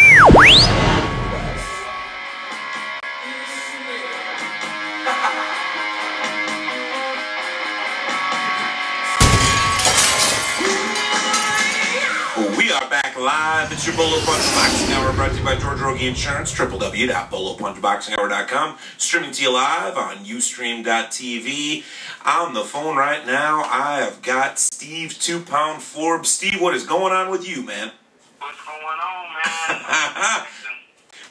We are back live. It's your Bolo Punch Boxing Hour, brought to you by George Rogie Insurance, www.bolopunchboxinghour.com, streaming to you live on Ustream.tv. On the phone right now, I have got Steve 2-Pound Forbes. Steve, what is going on with you, man? What's going on, man?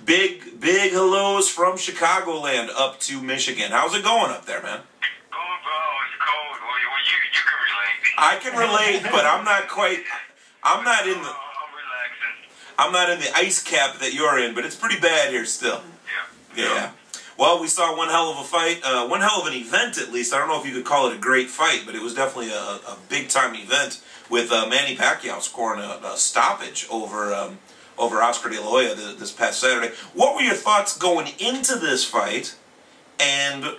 Big hellos from Chicagoland up to Michigan. How's it going up there, man? Going, bro. It's cold. Well, you can relate. I can relate, but I'm not quite. I'm not in the. I'm relaxing. I'm not in the ice cap that you're in, but it's pretty bad here still. Yeah. Well, we saw one hell of a fight, one hell of an event at least. I don't know if you could call it a great fight, but it was definitely a big-time event with Manny Pacquiao scoring a stoppage over Oscar De La Hoya this past Saturday. What were your thoughts going into this fight, and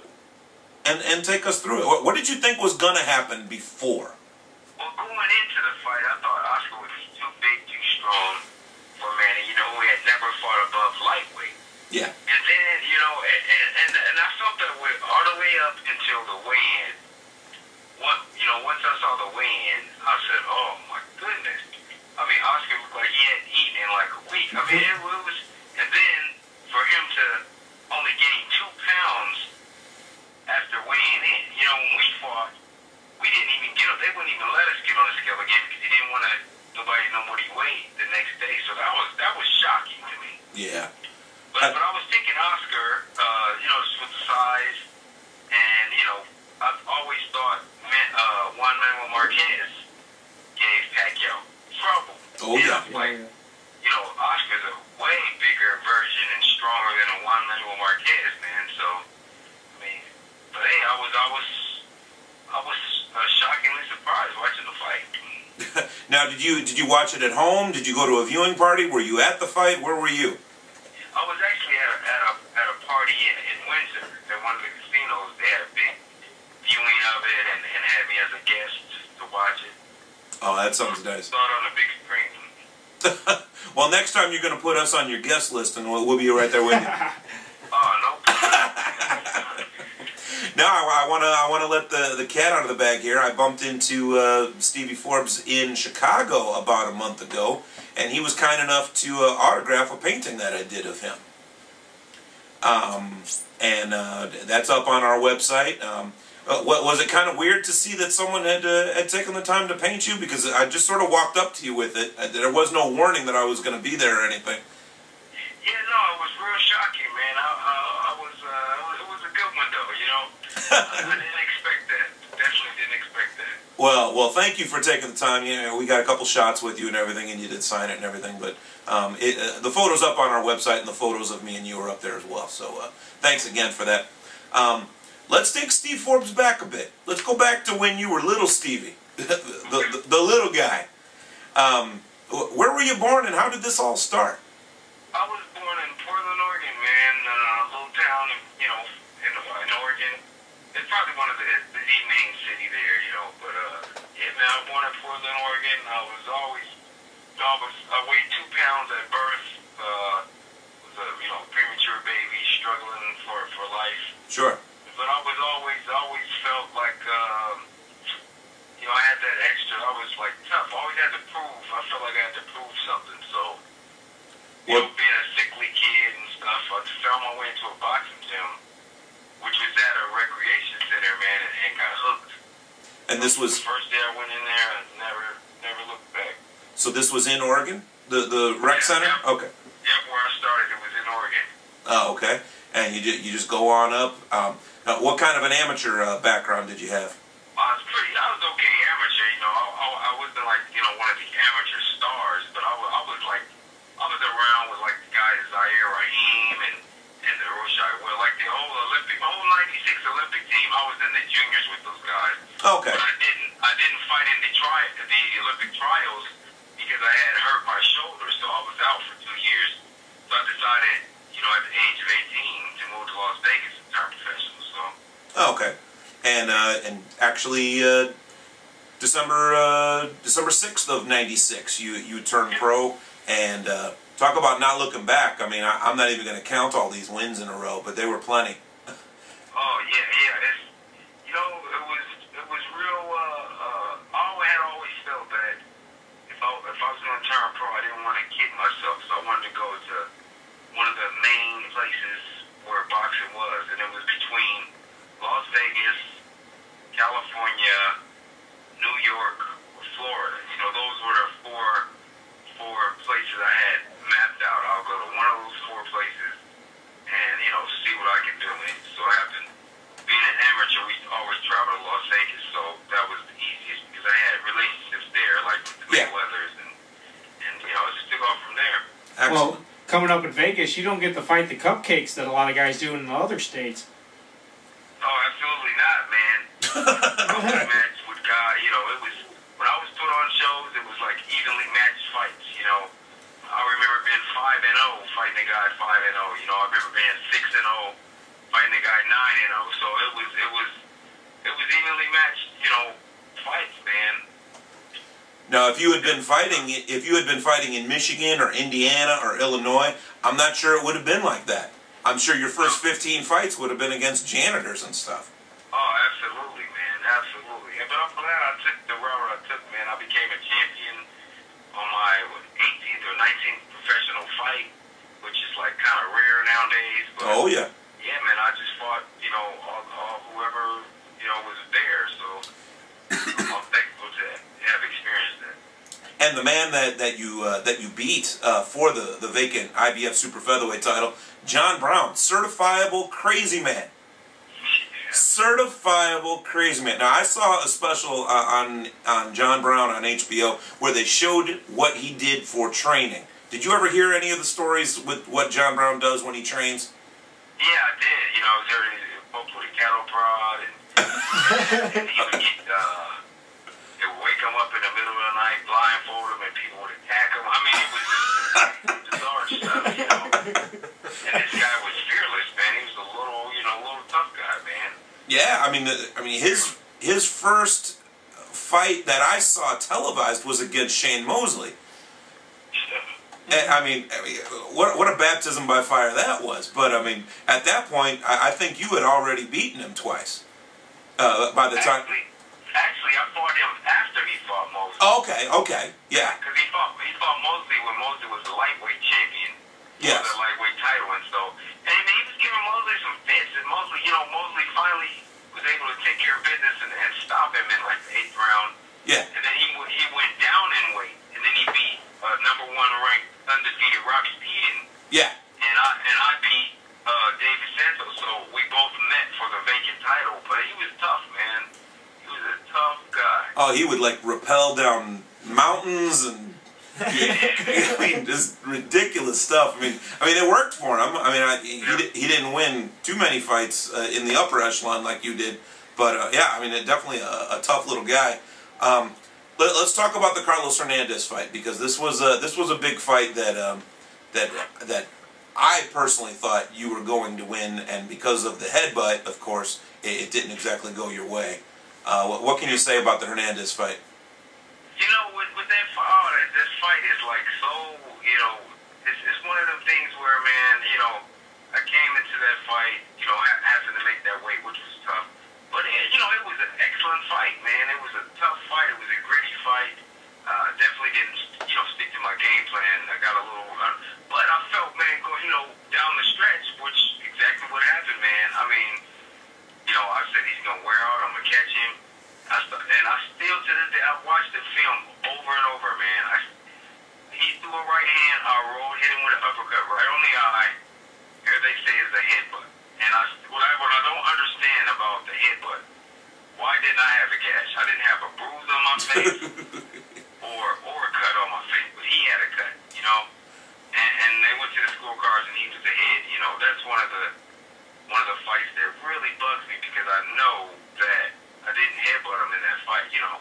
take us through it? What did you think was going to happen before? Well, going into the fight, I thought Oscar was too big, too strong for Manny. You know, he had never fought above lightweight. Yeah. And then, you know, and I felt that way all the way up until the weigh-in. Once I saw the weigh-in, I said, oh, my goodness. I mean, Oscar looked like he hadn't eaten in like a week. I mean, it was, and then for him to only gain 2 pounds after weighing in. You know, when we fought, we didn't even get up. They wouldn't even let us get on the scale again because they didn't want nobody to know what he weighed the next day. So that was shocking to me. Yeah. But I was thinking Oscar, just with the size, and I've always thought Juan Manuel Marquez gave Pacquiao trouble. Oh yeah. Oscar's a way bigger version and stronger than a Juan Manuel Marquez, man. So, I mean, but hey, I was shockingly surprised watching the fight. Now, did you watch it at home? Did you go to a viewing party? Were you at the fight? Where were you? I was actually at a party in Windsor at one of the casinos. They had a big viewing of it and had me as a guest to watch it. Oh, that sounds nice. Saw it on the big screen. Well, next time you're going to put us on your guest list, and we'll be right there with you. Oh, no. Now, I want to let the cat out of the bag here. I bumped into Stevie Forbes in Chicago about a month ago, and he was kind enough to autograph a painting that I did of him. And that's up on our website. Was it kind of weird to see that someone had taken the time to paint you? Because I just sort of walked up to you with it. There was no warning that I was going to be there or anything. Yeah, no, it was real shocking, man. It was a good one, though, I didn't expect that. Definitely didn't expect that. Well, thank you for taking the time. We got a couple shots with you and everything, and you did sign it and everything. But the photos up on our website, and the photos of me and you are up there as well. So thanks again for that. Let's take Steve Forbes back a bit. Let's go back to when you were little Stevie, the little guy. Where were you born, and how did this all start? I was born in Portland, Oregon, man. A little town, in Oregon. It's probably one of the main city there, But yeah, man, I was born in Portland, Oregon. I weighed 2 pounds at birth. Was a premature baby, struggling for life. Sure. But I was always felt like I had that extra. I was like tough. I always had to prove. I felt like I had to prove something. So being a sickly kid and stuff, I found my way into a boxing gym, which was at a recreation center, man, and got hooked. And this was the first day I went in there. I never looked back. So this was in Oregon, the rec center. Yeah. Okay. Yep, where I started, it was in Oregon. Oh, okay. And you just go on up. What kind of an amateur background did you have? I was okay amateur. I wasn't like one of the amateur stars, but I was around with like the guys Zaire Rahim and the Roshai Will, like the whole '96 Olympic team. I was in the juniors with those guys. Okay. But I didn't fight in the Olympic trials because I had hurt my shoulder, so I was out for 2 years. So I decided, at the age of 18, to move to Las Vegas and turn professional. So. Oh, okay. And actually, December 6th of '96, you turned pro and talk about not looking back. I mean, I'm not even going to count all these wins in a row, but they were plenty. Oh yeah. It's, you know, it was real. I had always felt that if I was going to turn pro, I didn't want to kid myself, so I wanted to go to one of the main places where boxing was, and it was between Las Vegas, California, New York, or Florida. You know, those were the four places I had mapped out. I'll go to one of those four places and, you know, see what I can do. And so I happened, being an amateur, we always travel to Las Vegas, so that was the easiest because I had relationships there, like with the Mayweathers, and you know, I just took off from there. Well, coming up in Vegas, you don't get to fight the cupcakes that a lot of guys do in the other states. Oh, absolutely not, man. I was a match with God. You know, it was, when I was put on shows, it was like evenly matched fights, you know. I remember being 5-0, fighting a guy 5-0. You know, I remember being 6-0, fighting a guy 9-0. So it was evenly matched, you know, fights, man. Now, if you had been fighting in Michigan or Indiana or Illinois, I'm not sure it would have been like that. I'm sure your first 15 fights would have been against janitors and stuff. Oh, absolutely, man, absolutely. But I'm glad I took the route I took, man. I became a champion on my 18th or 19th professional fight, which is like kind of rare nowadays. But oh yeah. Yeah, man. I just fought, you know, all whoever, you know, was there. So I'm thankful to have experienced that. And the man that you beat for the vacant IBF super featherweight title, John Brown, certifiable crazy man. Certifiable crazy man. Now, I saw a special on John Brown on HBO where they showed what he did for training. Did you ever hear any of the stories with what John Brown does when he trains? Yeah, I did. You know, I was there both with a cattle prod, and he would get, they would wake him up in the middle of the night, blindfold him, and people would attack him. I mean, it was just bizarre stuff, you know. And this guy was fearless, man. He was a little tough guy, man. Yeah, I mean, his first fight that I saw televised was against Shane Mosley. I mean, what a baptism by fire that was. But I mean, at that point, I think you had already beaten him twice. By the time. Actually, I fought him after he fought Mosley. Okay, yeah. Because he fought Mosley when Mosley was the lightweight champion. Yes. The lightweight title, and so, and he was giving Mosley some fits, and Mosley, you know, Mosley finally was able to take care of business and stop him in like the 8th round. Yeah. And then he went down in weight, and then he beat #1 ranked undefeated Robbie Speeden. Yeah. And I beat David Santos, so we both met for the vacant title. But he was tough, man. He was a tough guy. Oh, he would like rappel down mountains and I mean, just ridiculous stuff. I mean, it worked for him. I mean, he didn't win too many fights in the upper echelon like you did, but yeah, I mean, definitely a tough little guy. Let's talk about the Carlos Hernandez fight, because this was a big fight that I personally thought you were going to win, and because of the headbutt, of course, it didn't exactly go your way. What can you say about the Hernandez fight? You know, with that fight, this fight is like so, you know, it's one of them things where, man, you know, I came into that fight, you know, having to make that weight, which was tough. But, you know, it was an excellent fight, man. It was a tough fight. It was a gritty fight. Definitely didn't, you know, stick to my game plan. I got a little, but I felt, man, you know, down the stretch, which exactly what happened, man. I mean, you know, I said he's going to wear out. I'm going to catch him. And I still, to this day, I watched the film over and over, man. He threw a right hand, I hit him with an uppercut right on the eye. Here they say is a headbutt. And what I don't understand about the headbutt, why didn't I have a gash? I didn't have a bruise on my face or a cut on my face, but he had a cut, you know. And they went to the scorecards and he was ahead. You know, that's one of the fights that really bugs me, because I know that I didn't headbutt him in that fight, you know.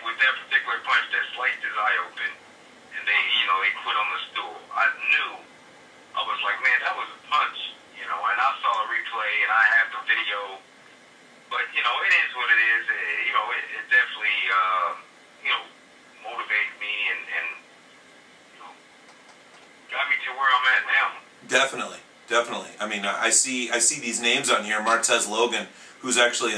With that particular punch that sliced his eye open, and they, you know, they quit on the stool. I knew, I was like, man, that was a punch, you know. And I saw a replay, and I have the video. But, you know, it is what it is. You know, it definitely, you know, motivated me and you know, got me Definitely, definitely. I mean, I see these names on here. Martez Logan, who's actually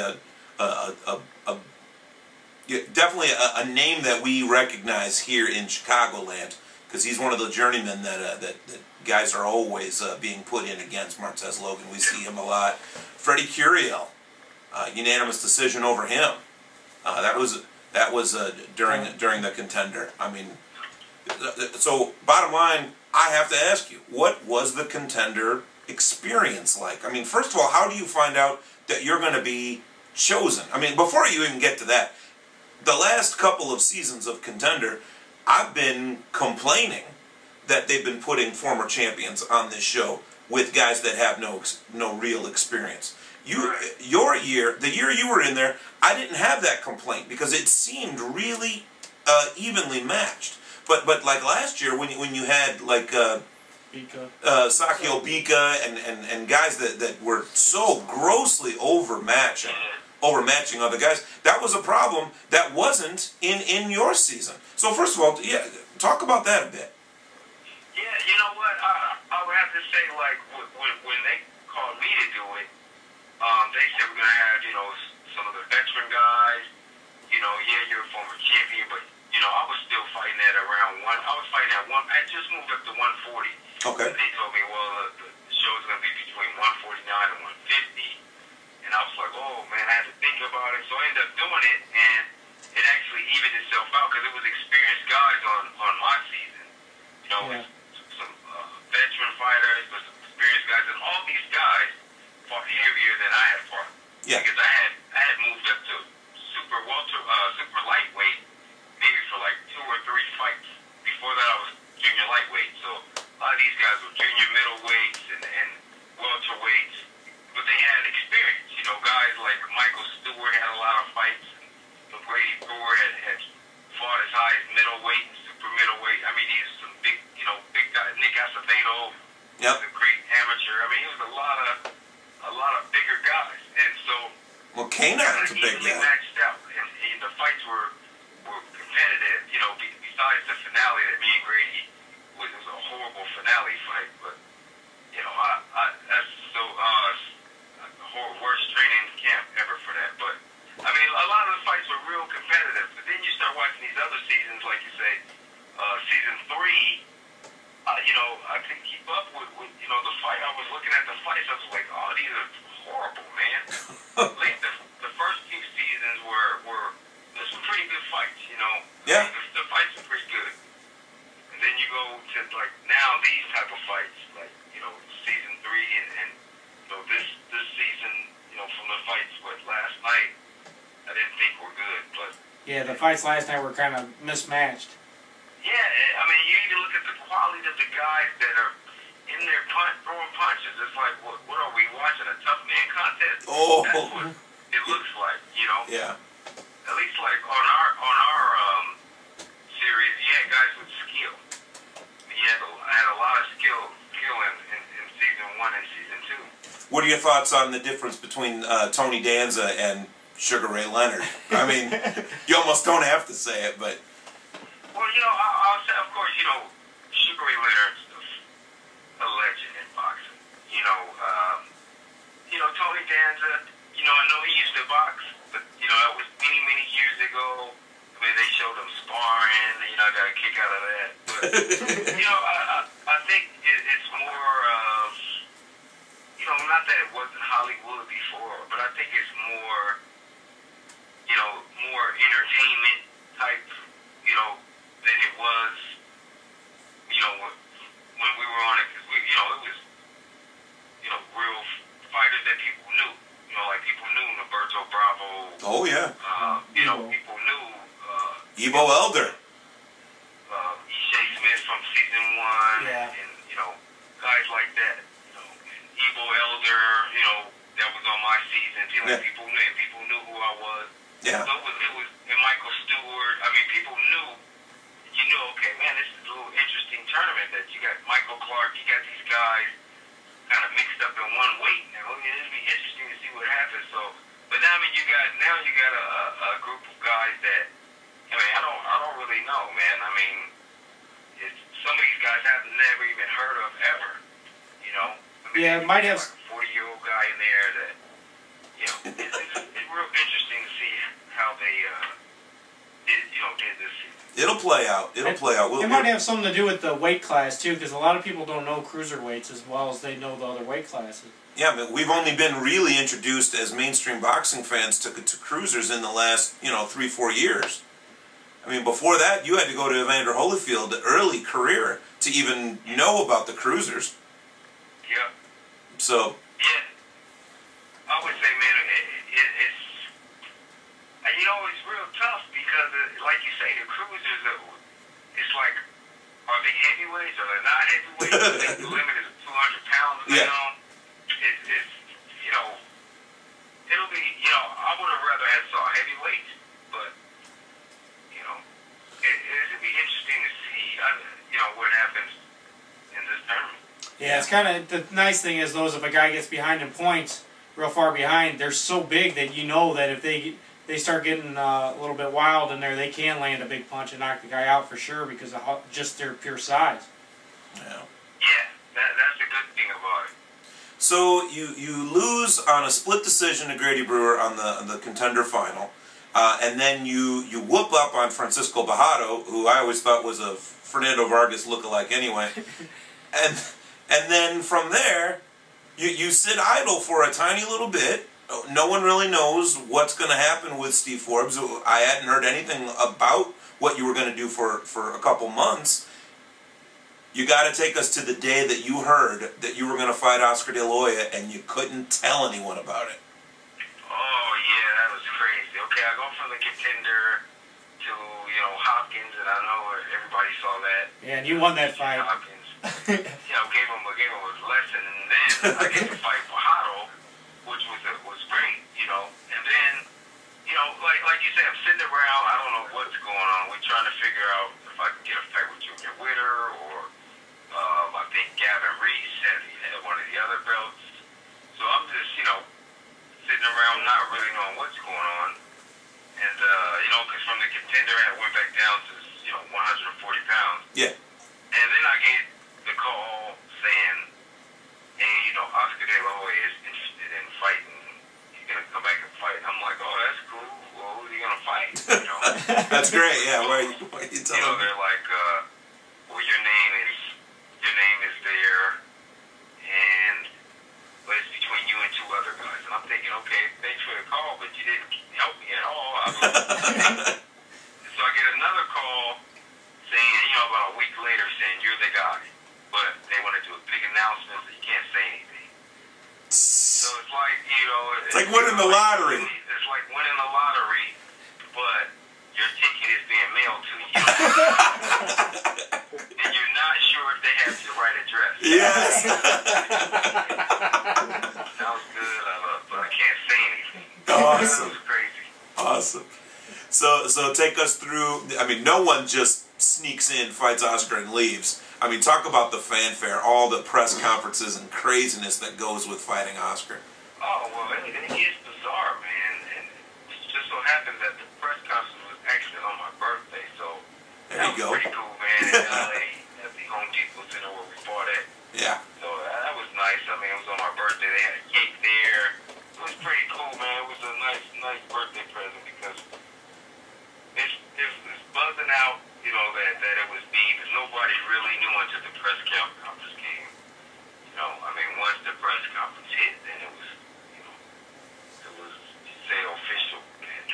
definitely a name that we recognize here in Chicagoland, because he's one of the journeymen that guys are always being put in against. Martez Logan, we see him a lot. Freddie Curiel, unanimous decision over him. That was during the Contender. I mean, so bottom line, I have to ask you, what was the Contender experience like? I mean, first of all, how do you find out that you're going to be chosen? I mean, before you even get to that, the last couple of seasons of Contender, I've been complaining that they've been putting former champions on this show with guys that have no real experience. Your year, the year you were in there, I didn't have that complaint because it seemed really evenly matched. But like last year when you had like Sakio Bika and guys that were so grossly overmatching other guys, that was a problem that wasn't in your season. So first of all, yeah, talk about that a bit. Yeah, you know what? I would have to say, like, when they called me to do it, they said we're gonna have, some of the veteran guys. Yeah, you're a former champion, but I was still fighting at around one. I was fighting at one. I just moved up to 140. Okay. And they told me, well, the show's gonna be between 149 and 150. And I was like, oh man, I had to think about it. So I ended up doing it, and it actually evened itself out because it was experienced guys on my season. Yeah. Some veteran fighters, but some experienced guys, and all these guys fought heavier than I had fought. Yeah. Because I had moved up to super lightweight, maybe for like 2 or 3 fights. Before that, I was junior lightweight. So a lot of these guys were junior middleweights and welterweights, but they had experience. Guys like Michael Stewart had a lot of fights. Brady Brewer had fought as high as middleweight and super middleweight. I mean, these are some big guys. Nick Acevedo, Yep. was a great amateur. I mean, he was a lot of bigger guys, and so Well, K-9's a big guy. matched out, and the fights were competitive. Besides the finale that me and Grady was a horrible finale fight, but that's so the worst training camp ever for that. But I mean, a lot of the fights were real competitive. But then you start watching these other seasons, like you say, season 3. I couldn't keep up with the fight. I was looking at the fights. I was like, oh, these are horrible, man. Like the first 2 seasons there's some pretty good fights. Yeah. The fights are pretty good. And then you go to like now these type of fights, like season 3 and this season, from the fights last night, I didn't think were good, but Yeah, the fights last night were kind of mismatched. yeah, I mean, you even look at the quality of the guys that are in there throwing punches. It's like, what are we watching? A tough man contest? Oh. That's what it looks like, Yeah. At least like on our series, you had guys with skill. I had a lot of skill in season 1 and season 2. What are your thoughts on the difference between Tony Danza and Sugar Ray Leonard? I mean, you almost don't have to say it, but... Well, I'll say, of course, Sugar Ray Leonard's a legend in boxing. Tony Danza, I know he used to box, but, that was many, many years ago. I mean, they showed him sparring, I got a kick out of that. But, I think it's more of, not that it wasn't Hollywood before, but I think it's more, more entertainment type, than it was, when we were on it. Because it was, real fighters that people knew. Like people knew Roberto Bravo. Oh, yeah. People knew Evo Elder. Ishea Smith from season 1. Yeah. And, guys like that. And Evo Elder, that was on my season. Yeah. People knew who I was. Yeah. So it was, and Michael Stewart. I mean, people knew. Okay, man, this is a little interesting tournament that you got Michael Clark. You got these guys kind of mixed up in one weight. Now, it'll be interesting to see what happens. So, but now, I mean, you got a group of guys that, I don't really know, man. I mean, some of these guys I've never even heard of ever. Yeah, it might have. Like a 40-year-old guy in there that, you know, it's real interesting to see how they did this season. It'll play out. It'll play out. It might have something to do with the weight class too, because a lot of people don't know cruiserweights as well as they know the other weight classes. Yeah, but we've only been really introduced as mainstream boxing fans to cruisers in the last 3-4 years. I mean, before that, you had to go to Evander Holyfield, early career, to even know about the cruisers. Yeah. So. Yeah. I would say, man, it's it's real tough because, like you say, the cruisers, it's like, are they heavyweights? Are they not heavyweights? The limit is 200 pounds. Yeah. It's it'll be, I would have rather had saw heavyweights, but, it'll be interesting to see, what happens in this tournament. Yeah, it's kind of, the nice thing is, those if a guy gets behind in points, real far behind, they're so big that you know that if they start getting a little bit wild in there, they can land a big punch and knock the guy out for sure because of just their pure size. Yeah. Yeah, that's the good thing about it. So you lose on a split decision to Grady Brewer on the Contender final, and then you whoop up on Francisco Bajado, who I always thought was a Fernando Vargas lookalike anyway, and then from there you sit idle for a tiny little bit. No one really knows what's going to happen with Steve Forbes. I hadn't heard anything about what you were going to do for a couple months. You got to take us to the day that you heard that you were going to fight Oscar De La Hoya and you couldn't tell anyone about it. Oh, yeah, that was crazy. Okay, I go from the Contender to, Hopkins, and I know everybody saw that. Yeah, and you won that fight. Hopkins. Gave him a lesson, and then I get to fight Bajado, which was great, and then, like you said, I'm sitting around, I don't know what's going on. We're trying to figure out if I can get a fight with Junior Witter, or I think Gavin Reese had one of the other belts. So I'm just, sitting around not really knowing what's going on. And, because from the Contender, I went back down to, 140 pounds. Yeah. And then I get the call saying, hey, Oscar De La Hoya is interested in fighting. He's going to come back and fight. I'm like, oh, that's cool. Well, who's he going to fight? That's great, yeah. Why are you telling me? They're like, well, your name is there, but it's between you and two other guys. And I'm thinking, okay, thanks for the call, but you didn't help me at all. So I get another call saying, about a week later, saying you're the guy, but they want to do a big announcement so you can't say anything. So it's like, it's like winning the lottery. It's like winning the lottery, but your ticket is being mailed to you. And you're not sure if they have your right address. Yes. Sounds good, but I can't say anything. Awesome. That was crazy. Awesome. So take us through, I mean, no one just sneaks in, fights Oscar, and leaves. I mean, talk about the fanfare, all the press conferences and craziness that goes with fighting Oscar. Oh, well, it is bizarre, man. And it just so happened that the press conference was actually on my birthday, so there you go. That was pretty cool, man, in L.A. at the Home Depot Center where we fought at. Yeah. So that was nice. I mean, it was on my birthday. They had a cake there. It was pretty cool, man. It was a nice birthday present because it's buzzing out, that it was me, but nobody really knew until the press conference came. I mean, once the press conference hit, then it was, say, official. And,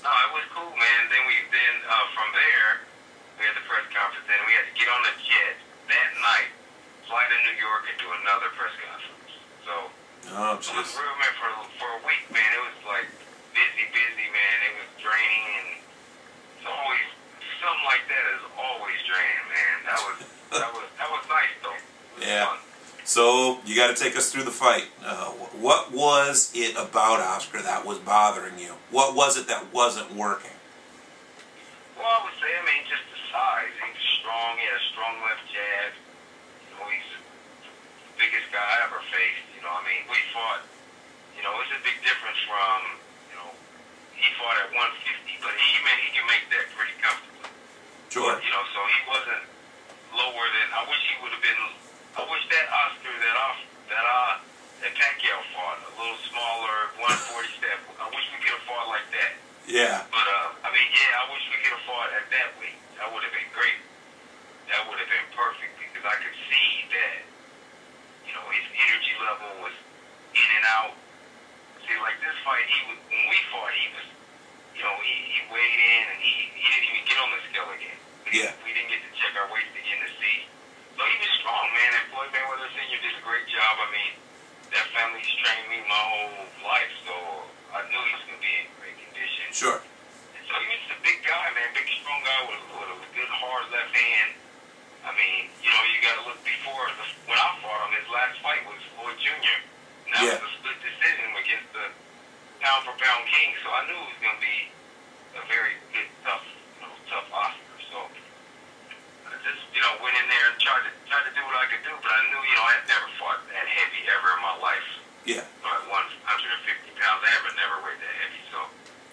no, it was cool, man. Then from there, we had the press conference, then we had to get on a jet that night, fly to New York, and do another press conference. So, it was real, man, for a week, man. It was like busy, man. It was draining, and it's always something like that is always draining, man. That was nice though. Yeah. So you got to take us through the fight. What was it about Oscar that was bothering you? What was it that wasn't working? Well, I would say, just the size. He was strong. He had a strong left jab. He's the biggest guy I ever faced. We fought. It's a big difference from. He fought at 150, but he can make that pretty comfortably. Sure. So he wasn't lower than. I wish he would have been. I wish that Oscar that I mean, that family's trained me my whole life, so I knew he was going to be in great condition. Sure. And so he was a big guy, man, big, strong guy with a good, hard left hand. I mean, you know, you got to look before. When I fought him, his last fight was Floyd Jr. And that was a split decision against the pound-for-pound king, so I knew it was going to be a very good, tough Oscar. So I just, you know, went in there and tried to do what I could do, but I knew, you know, I had never fought that heavy ever in my life. Yeah. So at 150 pounds, I never weighed that heavy. So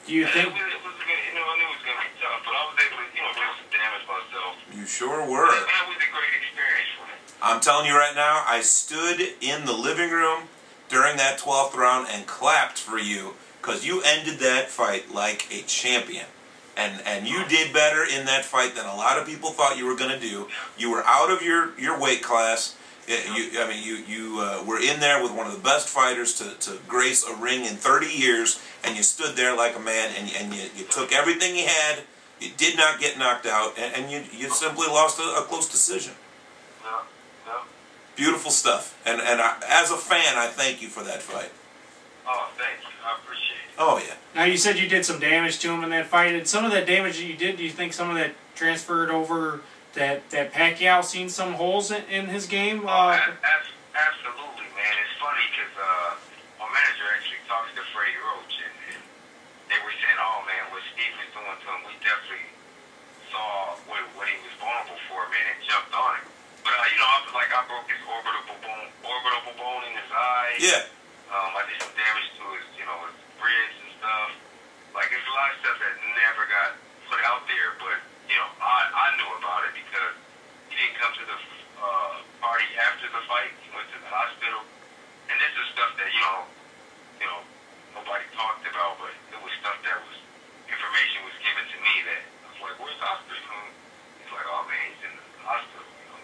do you think it was good, you know, I knew it was going to be tough, but I was able to, you know, do some damage myself. You sure were. And it was a great experience for me. I'm telling you right now, I stood in the living room during that 12th round and clapped for you because you ended that fight like a champion. And you did better in that fight than a lot of people thought you were going to do. You were out of your weight class. You were in there with one of the best fighters to grace a ring in 30 years, and you stood there like a man, and you took everything you had. You did not get knocked out, and you simply lost a close decision. No. Beautiful stuff. And as a fan, I thank you for that fight. Oh, thank you. I appreciate it. Oh, yeah. now you said you did some damage to him in that fight, and some of that damage that you did, do you think some of that transferred over that Pacquiao seen some holes in his game? Absolutely, man. It's funny because my manager actually talks to Freddie Roach, and they were saying, oh, man, what Steve was doing to him, we definitely saw what he was vulnerable for, man, and jumped on him. But, you know, I broke his orbital bone in his eye. Yeah. I did some damage to his, you know, his ribs and stuff. Like, there's a lot of stuff that never got put out there, but, you know, I knew about it because he didn't come to the party after the fight. He went to the hospital. And this is stuff that, you know, nobody talked about, but it was stuff that was, information was given to me that I was like, where's Oscar? You know, he's like, oh, man, he's in the hospital, you know.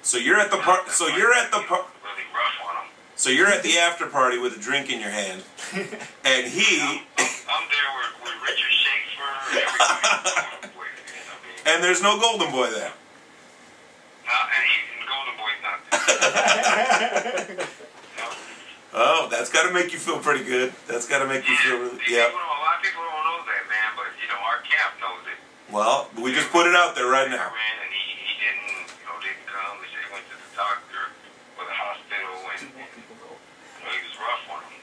So you're at the part. So you're at the part. Really rough on him. So you're at the after party with a drink in your hand, and he. I'm there with Richard Schaefer and everybody. And there's no Golden Boy there. And Golden Boy's not there. No. Oh, that's got to make you feel pretty good. That's got to make you feel really. Yeah. A lot of people don't know that, man, but you know our camp knows it. Well, we just put it out there right now. And he didn't come. He said he went to the doctor or the hospital, and he was rough on him.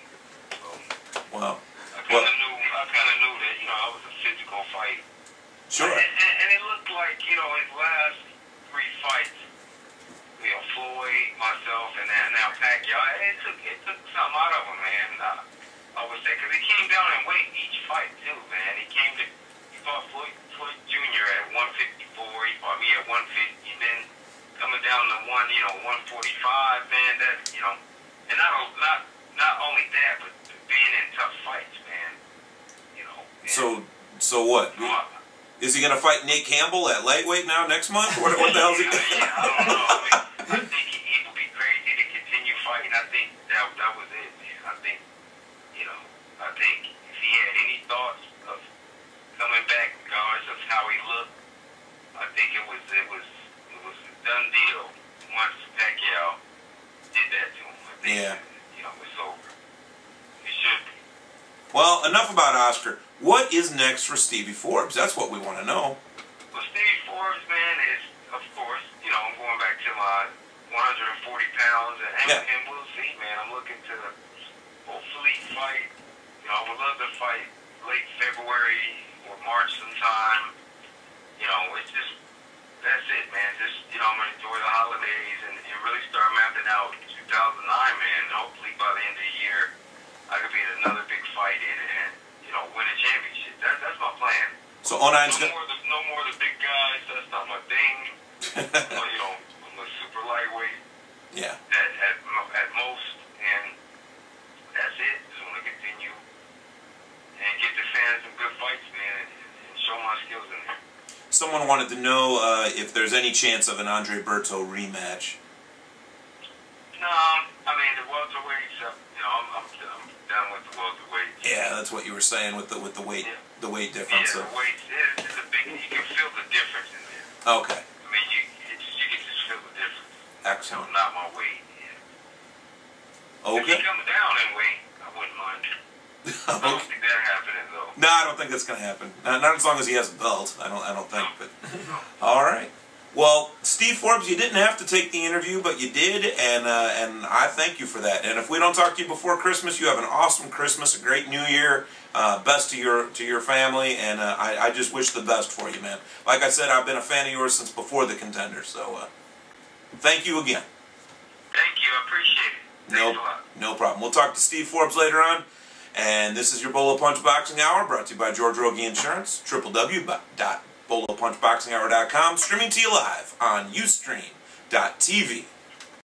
So, wow. I kind of knew that I was a physical fight. Sure. And it looked like his last 3 fights, Floyd, myself, and now Pacquiao. It took something out of him, man. I would say because he came down in weight each fight too, man. He fought Floyd Jr. at 154. He fought me at 150. Then coming down to 145, man. That and not only that, but being in tough fights, man. So what? Is he gonna fight Nate Campbell at lightweight now next month? What the hell's he? Yeah, I don't know. I think he would be crazy to continue fighting. I think that was it, man. I think if he had any thoughts of coming back, regardless of how he looked, I think it was a done deal once Pacquiao did that to him. I think, it's over. It should be. Well, enough about Oscar. What is next for Stevie Forbes? That's what we want to know. Well, Stevie Forbes, man, is, of course, I'm going back to my 140 pounds, and we'll see, man. I'm looking to hopefully fight. I would love to fight late February or March sometime. It's just, that's it, man. Just, I'm going to enjoy the holidays and really start mapping out 2009, man. Hopefully by the end of the year, I could be in another big fight and win a championship. That's my plan. So 09's no more the big guys. That's not my thing. I'm a super lightweight. Yeah. At most, and that's it. Just want to continue and get the fans some good fights, man, and show my skills in there. Someone wanted to know if there's any chance of an Andre Berto rematch. No, I mean the welterweights. I'm done with the welterweights. Yeah, that's what you were saying with the weight, the weight difference. Yeah, the weight is a big. You can feel the difference in there. Okay. I mean, you can just feel the difference. Excellent. Not my weight. Yeah. Okay. If he comes down in weight, I wouldn't mind it. I don't think that happening though. No, I don't think that's going to happen. Not as long as he has a belt. I don't think. But all right. Well, Steve Forbes, you didn't have to take the interview, but you did, and I thank you for that. And if we don't talk to you before Christmas, you have an awesome Christmas, a great New Year, best to your family, and I just wish the best for you, man. Like I said, I've been a fan of yours since before the Contender, so thank you again. Thank you, I appreciate it. Thanks a lot. No problem. We'll talk to Steve Forbes later on. And this is your Bolo Punch Boxing Hour, brought to you by George Rogie Insurance, www.bolopunchboxinghour.com, streaming to you live on Ustream.tv.